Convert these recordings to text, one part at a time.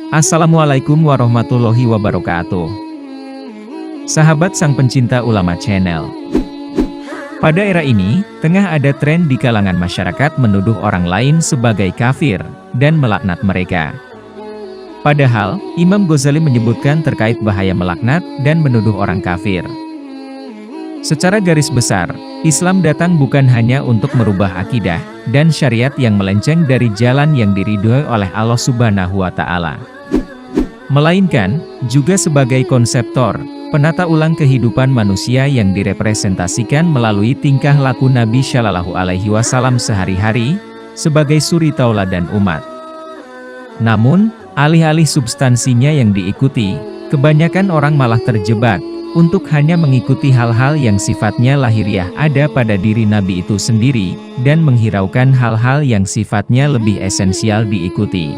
Assalamualaikum warahmatullahi wabarakatuh. Sahabat sang pencinta ulama channel. Pada era ini, tengah ada tren di kalangan masyarakat menuduh orang lain sebagai kafir, dan melaknat mereka. Padahal, Imam Ghazali menyebutkan terkait bahaya melaknat dan menuduh orang kafir. Secara garis besar, Islam datang bukan hanya untuk merubah akidah dan syariat yang melenceng dari jalan yang diridhoi oleh Allah Subhanahu wa Ta'ala, melainkan juga sebagai konseptor, penata ulang kehidupan manusia yang direpresentasikan melalui tingkah laku Nabi Shallallahu Alaihi Wasallam sehari-hari, sebagai suri tauladan umat. Namun, alih-alih substansinya yang diikuti, kebanyakan orang malah terjebak untuk hanya mengikuti hal-hal yang sifatnya lahiriah ada pada diri Nabi itu sendiri, dan menghiraukan hal-hal yang sifatnya lebih esensial diikuti.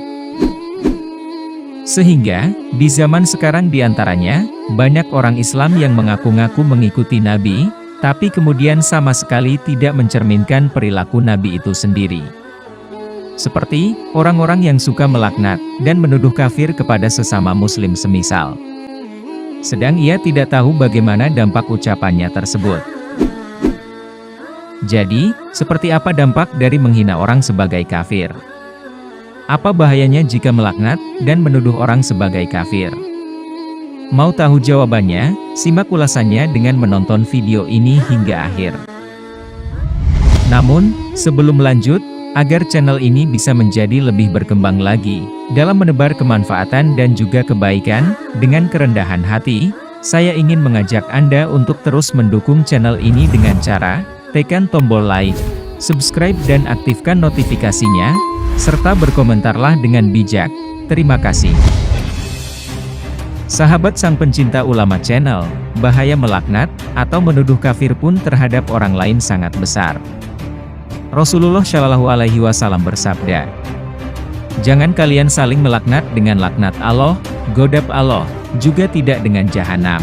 Sehingga, di zaman sekarang diantaranya, banyak orang Islam yang mengaku-ngaku mengikuti Nabi, tapi kemudian sama sekali tidak mencerminkan perilaku Nabi itu sendiri. Seperti, orang-orang yang suka melaknat, dan menuduh kafir kepada sesama muslim semisal. Sedang ia tidak tahu bagaimana dampak ucapannya tersebut. Jadi, seperti apa dampak dari menghina orang sebagai kafir? Apa bahayanya jika melaknat dan menuduh orang sebagai kafir? Mau tahu jawabannya? Simak ulasannya dengan menonton video ini hingga akhir. Namun, sebelum lanjut, agar channel ini bisa menjadi lebih berkembang lagi dalam menebar kemanfaatan dan juga kebaikan, dengan kerendahan hati, saya ingin mengajak Anda untuk terus mendukung channel ini dengan cara tekan tombol like, subscribe dan aktifkan notifikasinya, serta berkomentarlah dengan bijak. Terima kasih. Sahabat sang pencinta ulama channel, bahaya melaknat atau menuduh kafir pun terhadap orang lain sangat besar. Rasulullah Shallallahu Alaihi Wasallam bersabda, "Jangan kalian saling melaknat dengan laknat Allah, godab Allah, juga tidak dengan jahanam."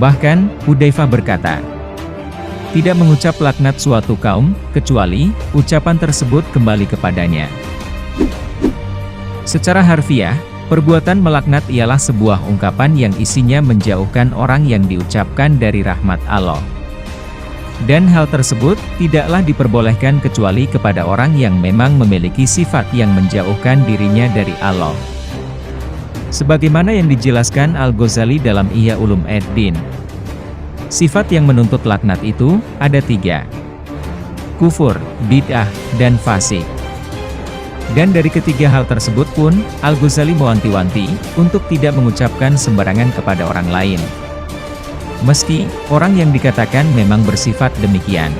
Bahkan, Hudzaifah berkata, "Tidak mengucap laknat suatu kaum, kecuali ucapan tersebut kembali kepadanya." Secara harfiah, perbuatan melaknat ialah sebuah ungkapan yang isinya menjauhkan orang yang diucapkan dari rahmat Allah. Dan hal tersebut tidaklah diperbolehkan kecuali kepada orang yang memang memiliki sifat yang menjauhkan dirinya dari Allah. Sebagaimana yang dijelaskan Al-Ghazali dalam Ihya Ulumuddin, sifat yang menuntut laknat itu ada 3: kufur, bid'ah, dan fasik. Dan dari ketiga hal tersebut pun, Al-Ghazali mewanti-wanti untuk tidak mengucapkan sembarangan kepada orang lain, meski orang yang dikatakan memang bersifat demikian.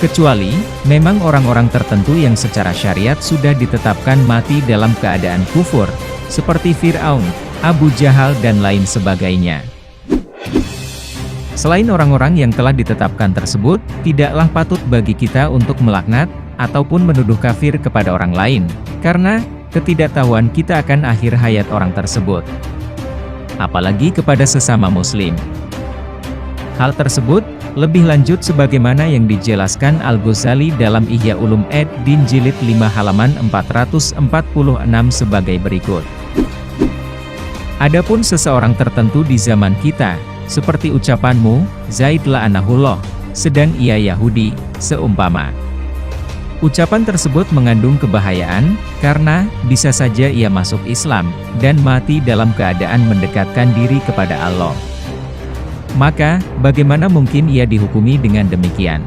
Kecuali, memang orang-orang tertentu yang secara syariat sudah ditetapkan mati dalam keadaan kufur, seperti Fir'aun, Abu Jahal dan lain sebagainya. Selain orang-orang yang telah ditetapkan tersebut, tidaklah patut bagi kita untuk melaknat, ataupun menuduh kafir kepada orang lain, karena ketidaktahuan kita akan akhir hayat orang tersebut. Apalagi kepada sesama muslim. Hal tersebut, lebih lanjut sebagaimana yang dijelaskan Al-Ghazali dalam Ihya Ulumuddin jilid 5 halaman 446 sebagai berikut. Adapun seseorang tertentu di zaman kita, seperti ucapanmu, Zaid la'anahullah, sedang ia Yahudi, seumpama. Ucapan tersebut mengandung kebahayaan, karena bisa saja ia masuk Islam, dan mati dalam keadaan mendekatkan diri kepada Allah. Maka, bagaimana mungkin ia dihukumi dengan demikian?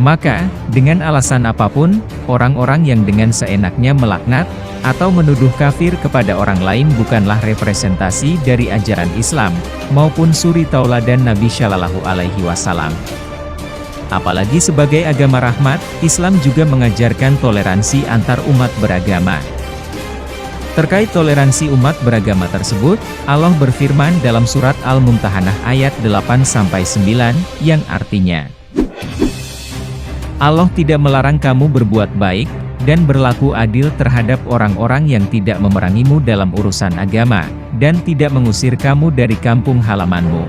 Maka, dengan alasan apapun, orang-orang yang dengan seenaknya melaknat, atau menuduh kafir kepada orang lain bukanlah representasi dari ajaran Islam, maupun suri tauladan Nabi Shallallahu Alaihi Wasallam. Apalagi sebagai agama rahmat, Islam juga mengajarkan toleransi antar umat beragama. Terkait toleransi umat beragama tersebut, Allah berfirman dalam surat Al-Mumtahanah ayat 8-9, yang artinya, Allah tidak melarang kamu berbuat baik, dan berlaku adil terhadap orang-orang yang tidak memerangimu dalam urusan agama, dan tidak mengusir kamu dari kampung halamanmu.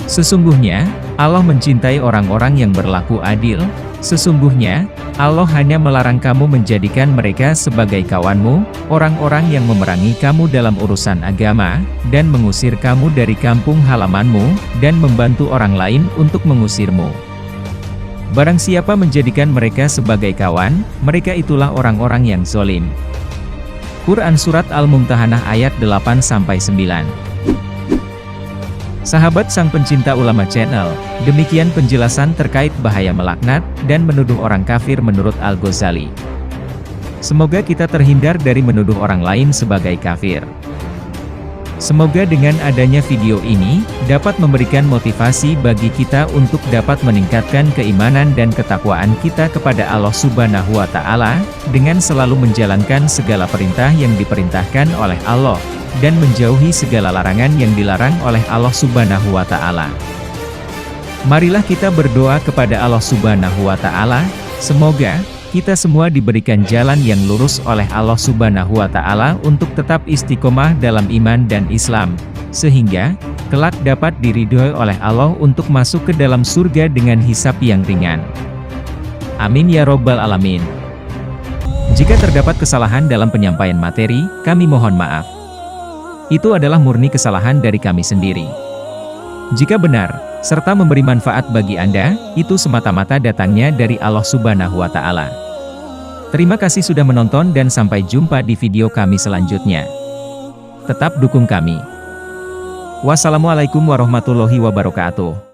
Sesungguhnya, Allah mencintai orang-orang yang berlaku adil, Sesungguhnya, Allah hanya melarang kamu menjadikan mereka sebagai kawanmu, orang-orang yang memerangi kamu dalam urusan agama, dan mengusir kamu dari kampung halamanmu, dan membantu orang lain untuk mengusirmu. Barang siapa menjadikan mereka sebagai kawan, mereka itulah orang-orang yang zalim. Quran Surat Al-Mumtahanah ayat 8-9. Sahabat sang pencinta ulama channel, demikian penjelasan terkait bahaya melaknat, dan menuduh orang kafir menurut Al-Ghazali. Semoga kita terhindar dari menuduh orang lain sebagai kafir. Semoga dengan adanya video ini, dapat memberikan motivasi bagi kita untuk dapat meningkatkan keimanan dan ketakwaan kita kepada Allah Subhanahu wa Ta'ala, dengan selalu menjalankan segala perintah yang diperintahkan oleh Allah, dan menjauhi segala larangan yang dilarang oleh Allah Subhanahu wa Ta'ala. Marilah kita berdoa kepada Allah Subhanahu wa Ta'ala, semoga kita semua diberikan jalan yang lurus oleh Allah Subhanahu wa Ta'ala untuk tetap istiqomah dalam iman dan Islam, sehingga kelak dapat diridhoi oleh Allah untuk masuk ke dalam surga dengan hisab yang ringan. Amin ya Robbal Alamin. Jika terdapat kesalahan dalam penyampaian materi, kami mohon maaf. Itu adalah murni kesalahan dari kami sendiri. Jika benar, serta memberi manfaat bagi Anda, itu semata-mata datangnya dari Allah Subhanahu wa Ta'ala. Terima kasih sudah menonton dan sampai jumpa di video kami selanjutnya. Tetap dukung kami. Wassalamualaikum warahmatullahi wabarakatuh.